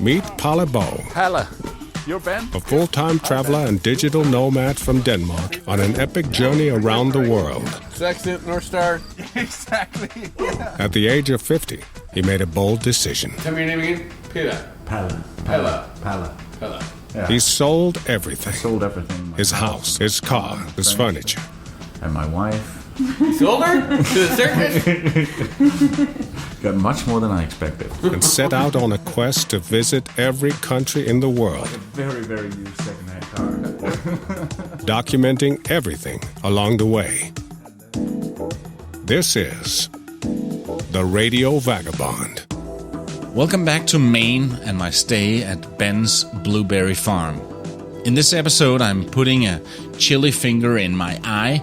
Meet Palle Bo. Palle, you're Ben? A full-time traveler and digital nomad from Denmark on an epic journey around the world. Accent, North Star. Exactly. Yeah. At the age of 50, he made a bold decision. Tell me your name again. Palle. Yeah. He sold everything. Sold everything. His house, his car, his furniture. And my wife. You sold her? To the circus? Got much more than I expected. And set out on a quest to visit every country in the world. A very, very used second-hand car. Documenting everything along the way. This is the Radio Vagabond. Welcome back to Maine and my stay at Ben's Blueberry Farm. In this episode, I'm putting a chilly finger in my eye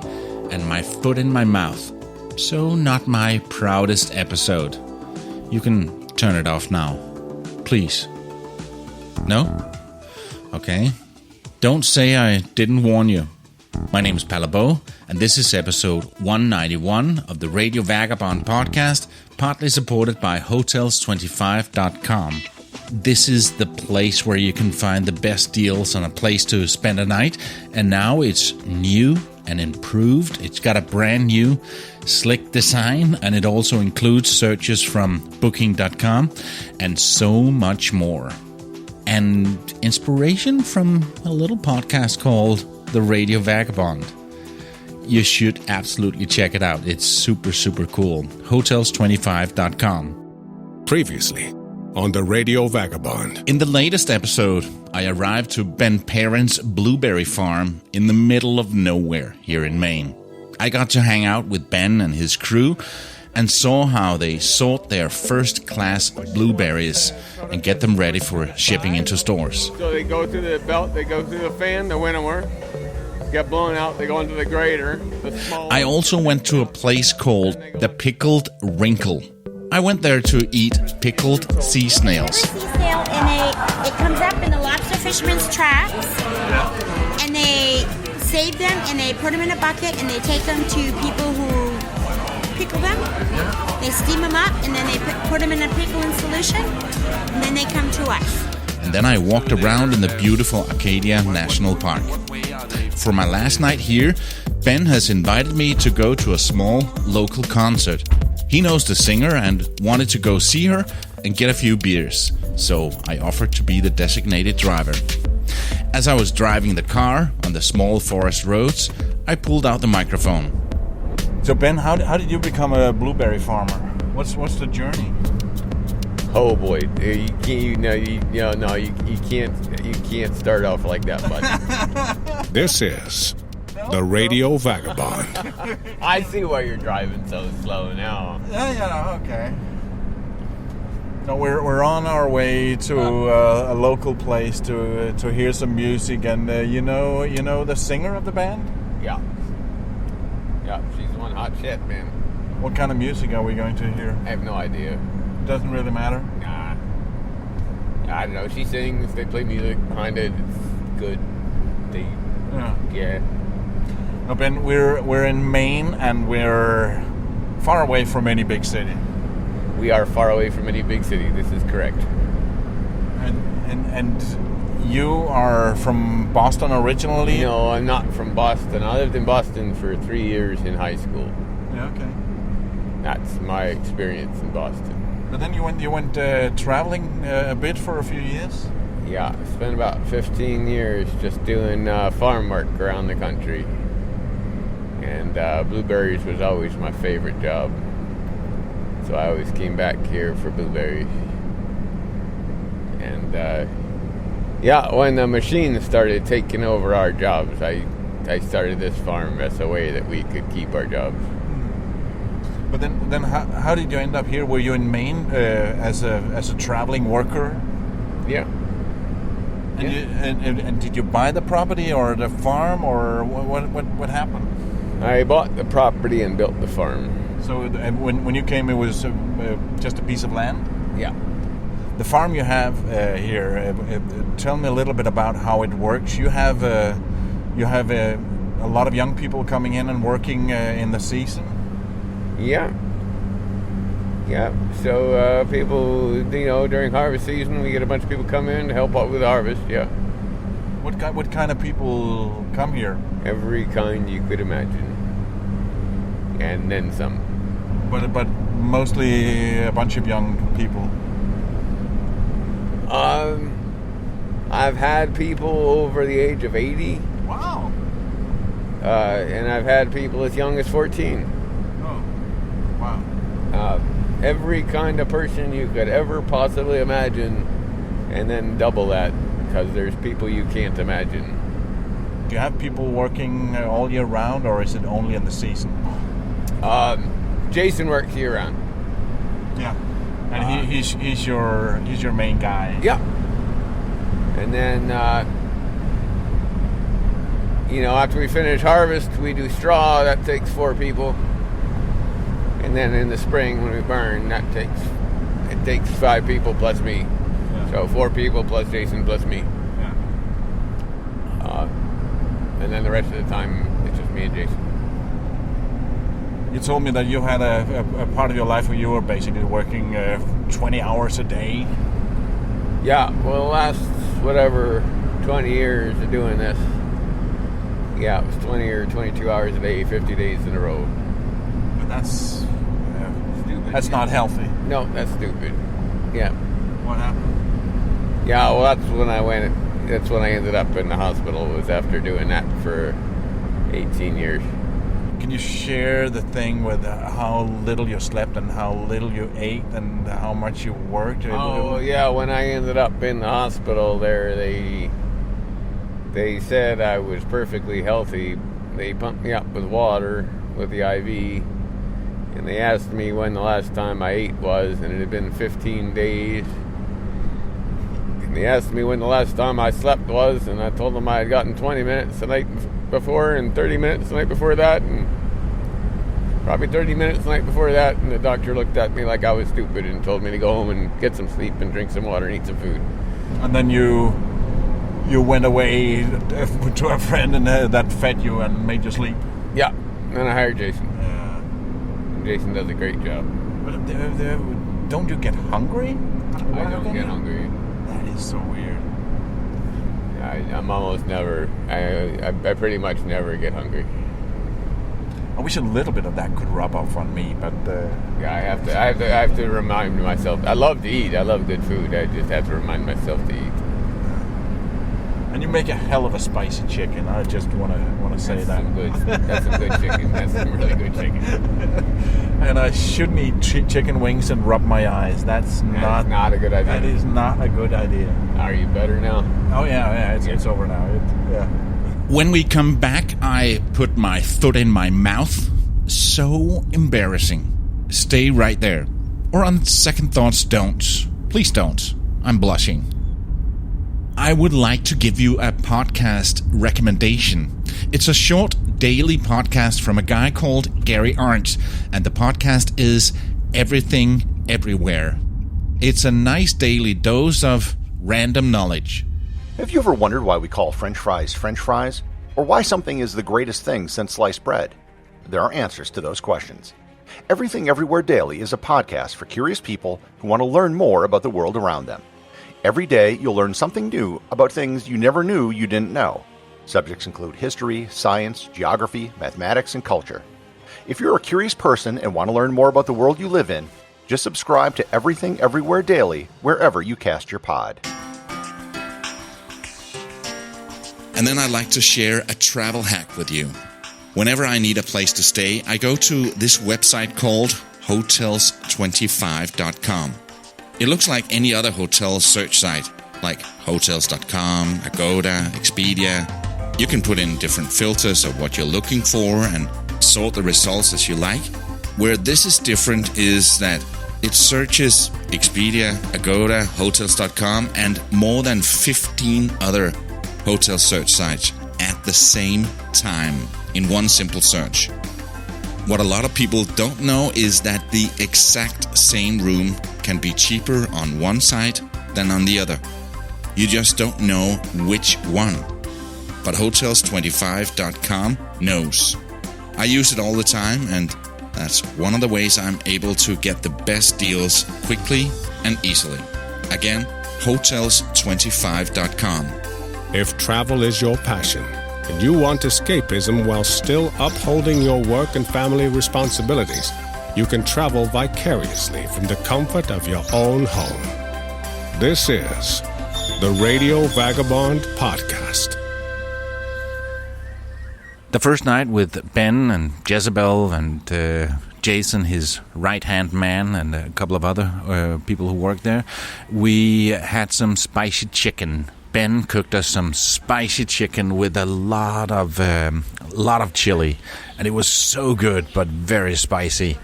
and my foot in my mouth. So not my proudest episode. You can turn it off now. Please. No? Okay. Don't say I didn't warn you. My name is Palle Bo, and this is episode 191 of the Radio Vagabond podcast, partly supported by Hotels25.com. This is the place where you can find the best deals on a place to spend a night, and now it's new and improved. It's got a brand new slick design, and it also includes searches from Booking.com and so much more. And inspiration from a little podcast called the Radio Vagabond. You should absolutely check it out. It's super, super cool. Hotels25.com. Previously on the Radio Vagabond. In the latest episode, I arrived to Ben Parent's Blueberry Farm in the middle of nowhere here in Maine. I got to hang out with Ben and his crew and saw how they sort their first-class blueberries and get them ready for shipping into stores. So they go through the belt, they go through the fan, the winnower, get blown out, they go into the grater, the small... I also went to a place called the Pickled Wrinkle. I went there to eat pickled sea snails. Sea snail, and it comes up in the lobster fisherman's traps, and they save them, and they put them in a bucket, and they take them to people who pickle them. They steam them up, and then they put them in a pickling solution, and then they come to us. And then I walked around in the beautiful Acadia National Park. For my last night here, Ben has invited me to go to a small local concert. He knows the singer and wanted to go see her and get a few beers, so I offered to be the designated driver. As I was driving the car on the small forest roads, I pulled out the microphone. So Ben, how did you become a blueberry farmer? What's the journey? Oh boy, you can't start off like that, bud. This is the Radio Vagabond. I see why you're driving so slow now. Yeah, okay. No, we're on our way to a local place to hear some music, and you know the singer of the band? Yeah, she's one hot shit, man. What kind of music are we going to hear? I have no idea. Doesn't really matter? Nah. I don't know. She sings, they play music behind it. It's good. Yeah. No, Ben, we're in Maine, and we're far away from any big city. We are far away from any big city. This is correct. And you are from Boston originally? No, I'm not from Boston. I lived in Boston for 3 years in high school. Yeah, okay. That's my experience in Boston. But then you went traveling a bit for a few years? Yeah, I spent about 15 years just doing farm work around the country. And blueberries was always my favorite job. So I always came back here for blueberries. And when the machines started taking over our jobs, I started this farm as a way that we could keep our jobs. But then how did you end up here? Were you in Maine as a traveling worker? Yeah. And did you buy the property or the farm, or what happened? I bought the property and built the farm. So when you came, it was just a piece of land? Yeah. The farm you have here, tell me a little bit about how it works. You have a lot of young people coming in and working in the season? Yeah. Yeah, so people, during harvest season, we get a bunch of people come in to help out with the harvest, yeah. What kind of people come here? Every kind you could imagine. And then some. But mostly a bunch of young people. I've had people over the age of 80. Wow. And I've had people as young as 14. Oh, wow. Every kind of person you could ever possibly imagine, and then double that, because there's people you can't imagine. Do you have people working all year round, or is it only in the season? Jason works year round. Yeah, and he's your main guy. Yeah. And then after we finish harvest, we do straw. That takes 4 people. And then in the spring, when we burn, it takes 5 people plus me. Yeah. So 4 people plus Jason plus me. Yeah. And then the rest of the time, it's just me and Jason. You told me that you had a part of your life where you were basically working 20 hours a day. Yeah, well, the last, 20 years of doing this, yeah, it was 20 or 22 hours a day, 50 days in a row. But that's stupid. That's not healthy. No, that's stupid. Yeah. What happened? Yeah, well, that's when I ended up in the hospital, was after doing that for 18 years. Can you share the thing with how little you slept and how little you ate and how much you worked? Oh, yeah, when I ended up in the hospital there, they said I was perfectly healthy. They pumped me up with water with the IV, and they asked me when the last time I ate was, and it had been 15 days. And they asked me when the last time I slept was, and I told them I had gotten 20 minutes the night before and 30 minutes the night before that, and probably 30 minutes the night before that, and the doctor looked at me like I was stupid and told me to go home and get some sleep and drink some water and eat some food. And then you went away to a friend and that fed you and made you sleep? Yeah, and then I hired Jason. Yeah. And Jason does a great job. But don't you get hungry? I don't get hungry. That is so weird. I'm almost never, I pretty much never get hungry. I wish a little bit of that could rub off on me, but yeah, I have to remind myself. I love to eat. I love good food. I just have to remind myself to eat. And you make a hell of a spicy chicken. I just want to say that. That's some good chicken. That's some really good chicken. And I shouldn't eat chicken wings and rub my eyes. That's not a good idea. That is not a good idea. Are you better now? Oh yeah, it's over now. Yeah. When we come back, I put my foot in my mouth. So embarrassing. Stay right there. Or on second thoughts, don't. Please don't. I'm blushing. I would like to give you a podcast recommendation. It's a short daily podcast from a guy called Gary Arndt, and the podcast is Everything Everywhere. It's a nice daily dose of random knowledge. Have you ever wondered why we call French fries, or why something is the greatest thing since sliced bread? There are answers to those questions. Everything Everywhere Daily is a podcast for curious people who want to learn more about the world around them. Every day, you'll learn something new about things you never knew you didn't know. Subjects include history, science, geography, mathematics, and culture. If you're a curious person and want to learn more about the world you live in, just subscribe to Everything Everywhere Daily wherever you cast your pod. And then I'd like to share a travel hack with you. Whenever I need a place to stay, I go to this website called hotels25.com. It looks like any other hotel search site, like hotels.com, Agoda, Expedia. You can put in different filters of what you're looking for and sort the results as you like. Where this is different is that it searches Expedia, Agoda, hotels.com, and more than 15 other hotel search sites at the same time in one simple search. What a lot of people don't know is that the exact same room can be cheaper on one site than on the other. You just don't know which one. But hotels25.com knows. I use it all the time, and That's one of the ways I'm able to get the best deals quickly and easily. Again, hotels25.com. If travel is your passion and you want escapism while still upholding your work and family responsibilities, you can travel vicariously from the comfort of your own home. This is the Radio Vagabond Podcast. The first night with Ben and Jezebel and Jason, his right-hand man, and a couple of other people who worked there, we had some spicy chicken. Ben cooked us some spicy chicken with a lot of chili, and it was so good, but very spicy.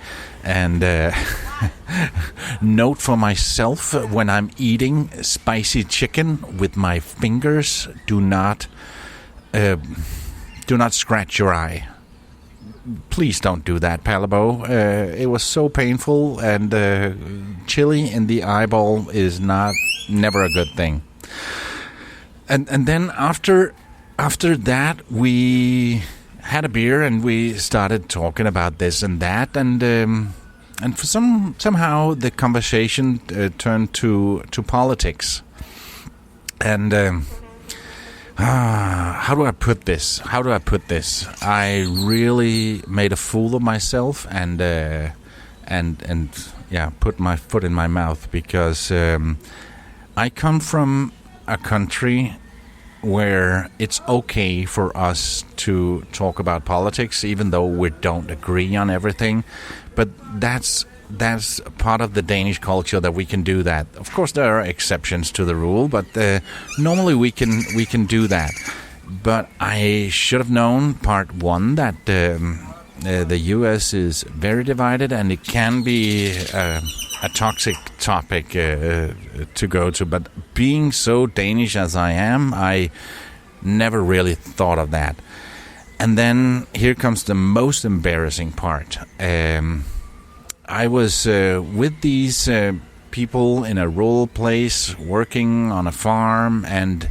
And note for myself, when I'm eating spicy chicken with my fingers, do not scratch your eye. Please don't do that, Palabo. It was so painful, and chili in the eyeball is never a good thing. And then after that, we had a beer and we started talking about this and that, and for somehow the conversation turned to politics. And how do I put this? I really made a fool of myself and put my foot in my mouth, because I come from a country where it's okay for us to talk about politics, even though we don't agree on everything. But that's part of the Danish culture, that we can do that. Of course, there are exceptions to the rule, but normally we can do that. But I should have known, part one, that the U.S. is very divided, and it can be a toxic topic to go to. But being so Danish as I am, I never really thought of that. And then here comes the most embarrassing part. I was with these people in a rural place, working on a farm, and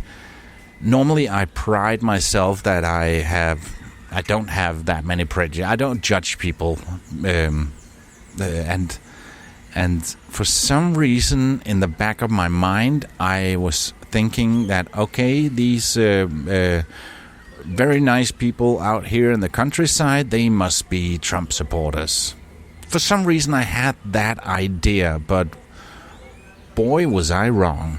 normally I pride myself that I don't have that many prejudices. I don't judge people, and for some reason in the back of my mind, I was thinking that, okay, these very nice people out here in the countryside, they must be Trump supporters. For some reason I had that idea, but boy, was I wrong.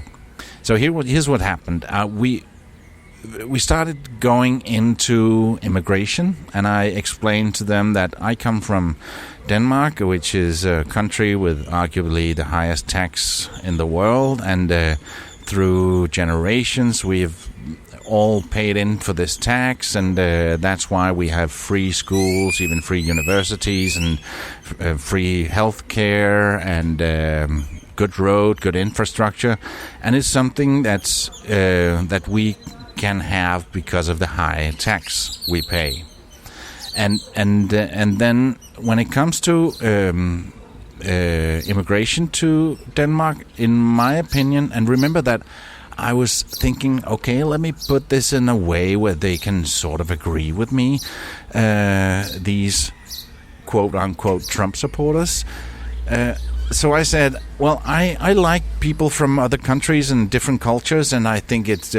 So here's what happened. We started going into immigration, and I explained to them that I come from Denmark, which is a country with arguably the highest tax in the world, and through generations we've all paid in for this tax, and that's why we have free schools, even free universities, and free health care, and good road, good infrastructure. And it's something that we can have because of the high tax we pay. And then when it comes to immigration to Denmark, in my opinion, and remember that I was thinking, okay, let me put this in a way where they can sort of agree with me, these quote-unquote Trump supporters. So I said, well, I like people from other countries and different cultures, and I think it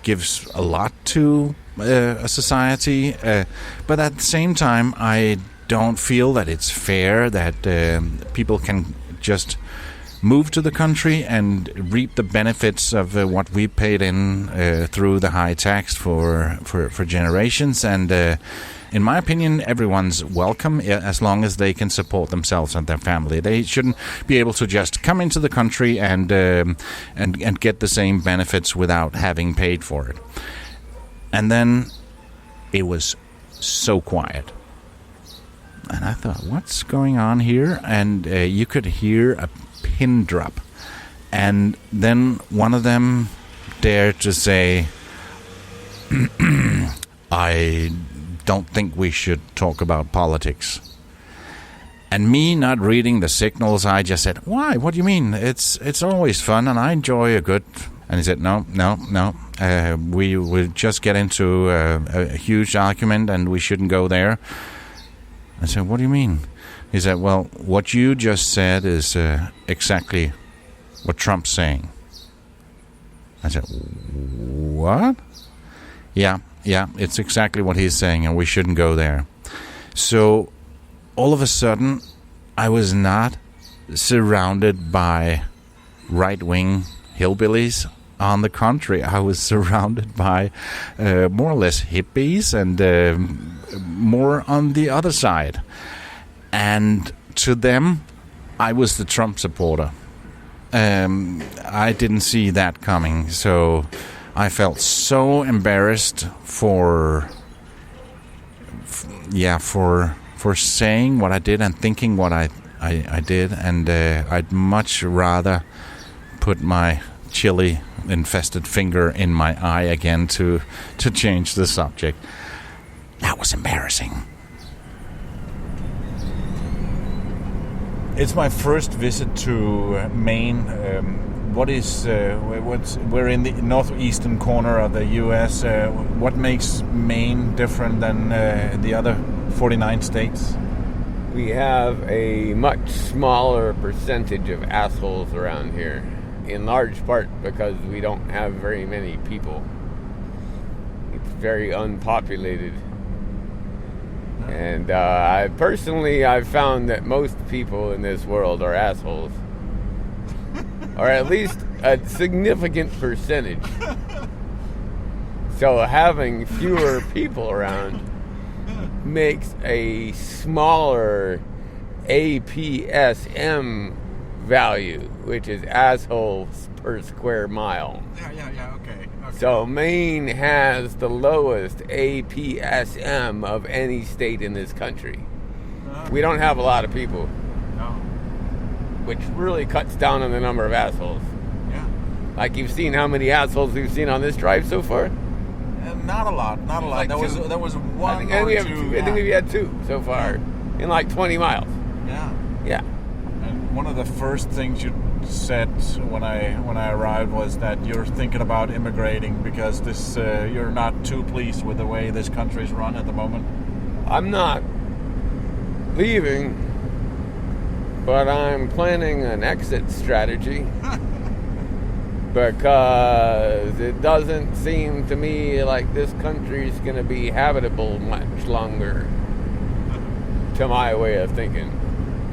gives a lot to a society. But at the same time, I don't feel that it's fair that people can just move to the country and reap the benefits of what we paid in through the high tax for generations. And in my opinion, everyone's welcome as long as they can support themselves and their family. They shouldn't be able to just come into the country and get the same benefits without having paid for it. And then it was so quiet. And I thought, what's going on here? And you could hear a pin drop. And then one of them dared to say, I don't think we should talk about politics. And me not reading the signals, I just said, why? What do you mean? It's always fun, and I enjoy a good... And he said, no. We will just get into a huge argument, and we shouldn't go there. I said, what do you mean? He said, well, what you just said is exactly what Trump's saying. I said, what? Yeah, it's exactly what he's saying, and we shouldn't go there. So all of a sudden, I was not surrounded by right-wing hillbillies. On the contrary, I was surrounded by more or less hippies and more on the other side. And to them, I was the Trump supporter. I didn't see that coming, so I felt so embarrassed for saying what I did and thinking what I did, and I'd much rather put my chili-infested finger in my eye again to change the subject. That was embarrassing. It's my first visit to Maine. We're in the northeastern corner of the U.S. What makes Maine different than the other 49 states? We have a much smaller percentage of assholes around here, in large part because we don't have very many people. It's very unpopulated. And I've found that most people in this world are assholes. Or at least a significant percentage. So having fewer people around makes a smaller APSM value, which is assholes per square mile. Yeah, okay. So Maine has the lowest APSM of any state in this country. We don't have a lot of people. No. Which really cuts down on the number of assholes. Yeah. Like, you've seen how many assholes we've seen on this drive so far? Not a lot. Like There was one I or think two. I think we've had 2 so far in like 20 miles. Yeah. And one of the first things you said when I arrived was that you're thinking about immigrating because you're not too pleased with the way this country's run at the moment. I'm not leaving, but I'm planning an exit strategy because it doesn't seem to me like this country's going to be habitable much longer, to my way of thinking.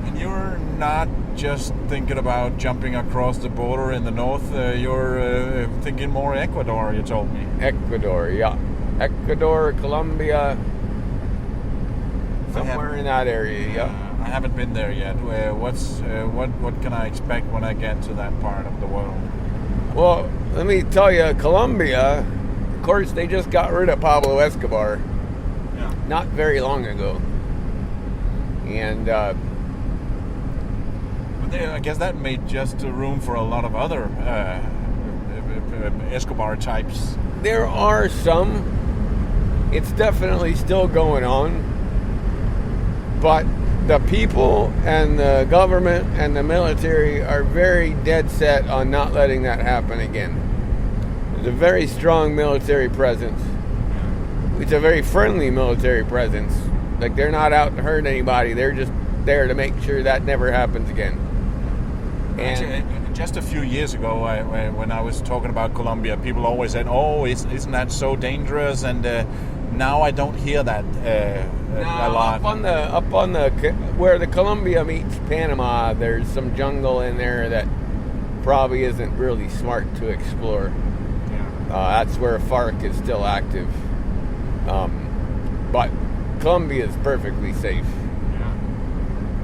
And you're not just thinking about jumping across the border in the north, you're thinking more Ecuador, you told me. Ecuador, yeah. Ecuador, Colombia, somewhere in that area, yeah. I haven't been there yet. What can I expect when I get to that part of the world? Well, let me tell you, Colombia, of course, they just got rid of Pablo Escobar not very long ago. And I guess that made just room for a lot of other Escobar types. There are some. It's definitely still going on. But the people and the government and the military are very dead set on not letting that happen again. There's a very strong military presence. It's a very friendly military presence. Like, they're not out to hurt anybody. They're just there to make sure that never happens again. And just a few years ago, when I was talking about Colombia, people always said, "Oh, isn't that so dangerous?" And now I don't hear that a lot. Up on the where the Colombia meets Panama, there's some jungle in there that probably isn't really smart to explore. That's where FARC is still active. But Colombia is perfectly safe.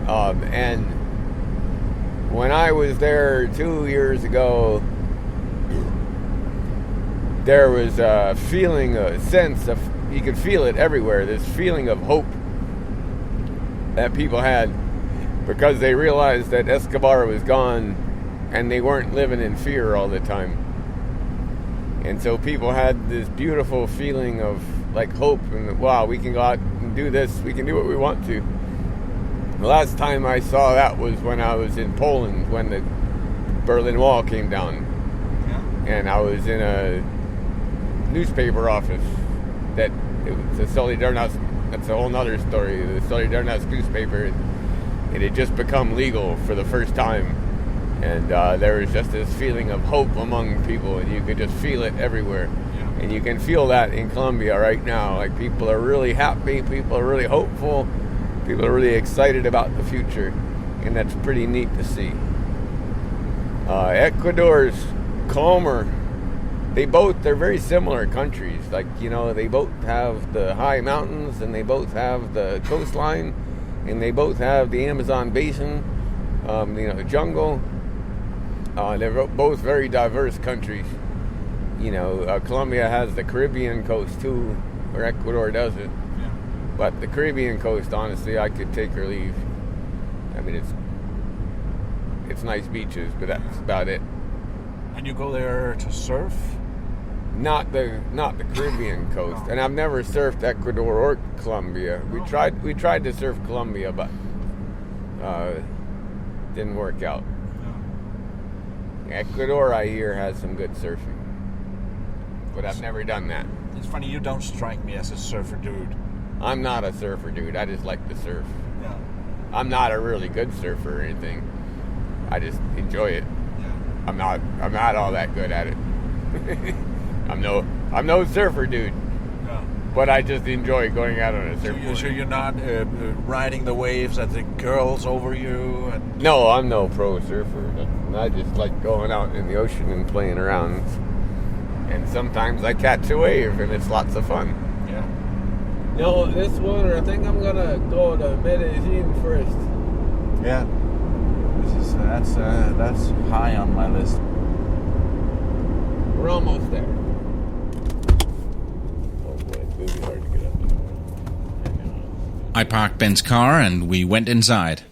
And when I was there 2 years ago, there was a feeling, a sense of, you could feel it everywhere, this feeling of hope that people had because they realized that Escobar was gone and they weren't living in fear all the time. And so people had this beautiful feeling of like hope and, wow, we can go out and do this, we can do what we want to. The last time I saw that was when I was in Poland when the Berlin Wall came down. And I was in a newspaper office that it was a Solidarność that's a whole nother story. The story during that newspaper, it had just become legal for the first time. And there was just this feeling of hope among people, and you could just feel it everywhere. Yeah. And you can feel that in Colombia right now. Like, people are really happy, people are really hopeful, people are really excited about the future, and that's pretty neat to see. Ecuador's calmer. They're very similar countries. Like, they both have the high mountains, and they both have the coastline, and they both have the Amazon basin, the jungle. They're both very diverse countries. Colombia has the Caribbean coast too, where Ecuador doesn't. Yeah. But the Caribbean coast, honestly, I could take or leave. I mean, it's nice beaches, but that's about it. And you go there to surf? Not the Caribbean coast, and I've never surfed Ecuador or Colombia. We tried to surf Colombia, but didn't work out. Ecuador, I hear, has some good surfing, but I've never done that. It's funny, you don't strike me as a surfer dude. I'm not a surfer dude. I just like to surf. Yeah. I'm not a really good surfer or anything. I just enjoy it. Yeah. I'm not all that good at it. I'm no surfer dude. Yeah. But I just enjoy going out on a surfboard. So you're not riding the waves as the girls over you? No, I'm no pro surfer. I just like going out in the ocean and playing around. And sometimes I catch a wave, and it's lots of fun. Yeah. No, this winter I think I'm gonna go to Medellin first. Yeah. That's high on my list. We're almost there. Oh boy, it's gonna be hard to get up. I parked Ben's car and we went inside.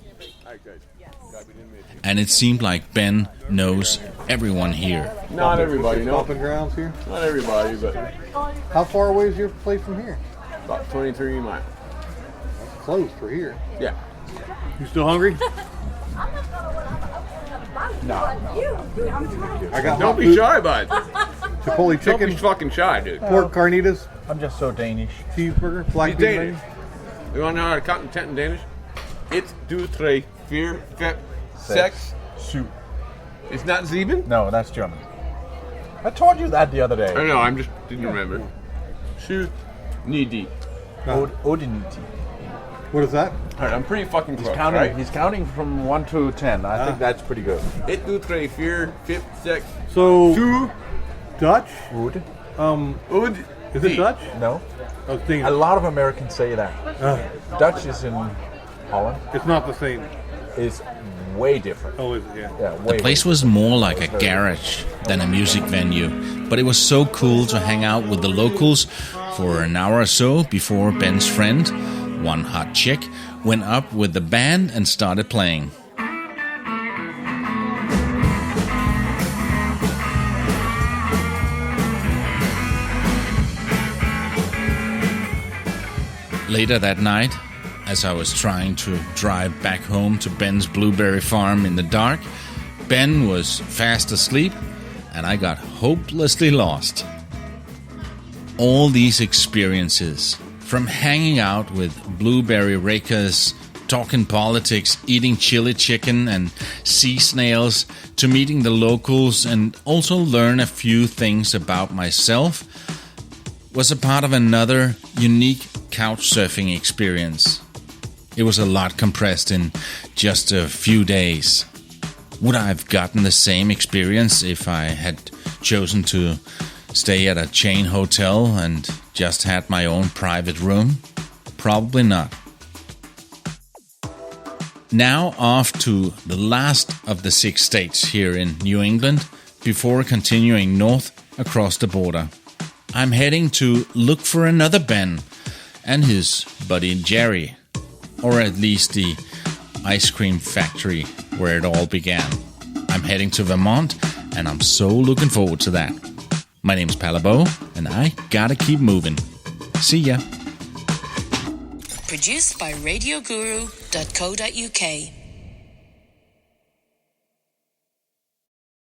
And it seemed like Ben knows everyone here. Not everybody, no. Stomping grounds here? Not everybody, but... How far away is your place from here? About 23 miles. That's close for here. Yeah. You still hungry? No. I got Don't be shy, bud. Chipotle chicken. Don't be fucking shy, dude. Pork carnitas. I'm just so Danish. Cheeseburger. Black He's bean Danish. bacon. You want to know how to count in tent in Danish? It's 2, 3, 4, 5, 6. Soup. It's not sieben? No, that's German. I told you that the other day. I know, I just didn't remember. 7, 9. Odinity. What is that? All right, I'm pretty fucking close, Counting, right? He's counting from 1 to 10. I think that's pretty good. 1, 2, 3, 4, 5, 6. So, 2. Dutch? Oud. Oud. Is it Dutch? No. I was thinking, A lot of Americans say that. Dutch is in Holland. it's not the same. It's way different. Oh, is it? Yeah. Yeah, way. The place was more like a garage than a music venue, but it was so cool to hang out with the locals for an hour or so before Ben's friend, one hot chick, went up with the band and started playing. Later that night, as I was trying to drive back home to Ben's blueberry farm in the dark, Ben was fast asleep and I got hopelessly lost. All these experiences, from hanging out with blueberry rakers, talking politics, eating chili chicken and sea snails, to meeting the locals and also learn a few things about myself, was a part of another unique couchsurfing experience. It was a lot compressed in just a few days. Would I have gotten the same experience if I had chosen to stay at a chain hotel and just had my own private room? Probably not. Now off to the last of the 6 states here in New England before continuing north across the border. I'm heading to look for another Ben and his buddy Jerry, or at least the ice cream factory where it all began. I'm heading to Vermont, and I'm so looking forward to that. My name's Palabo, and I gotta keep moving. See ya. Produced by RadioGuru.co.uk.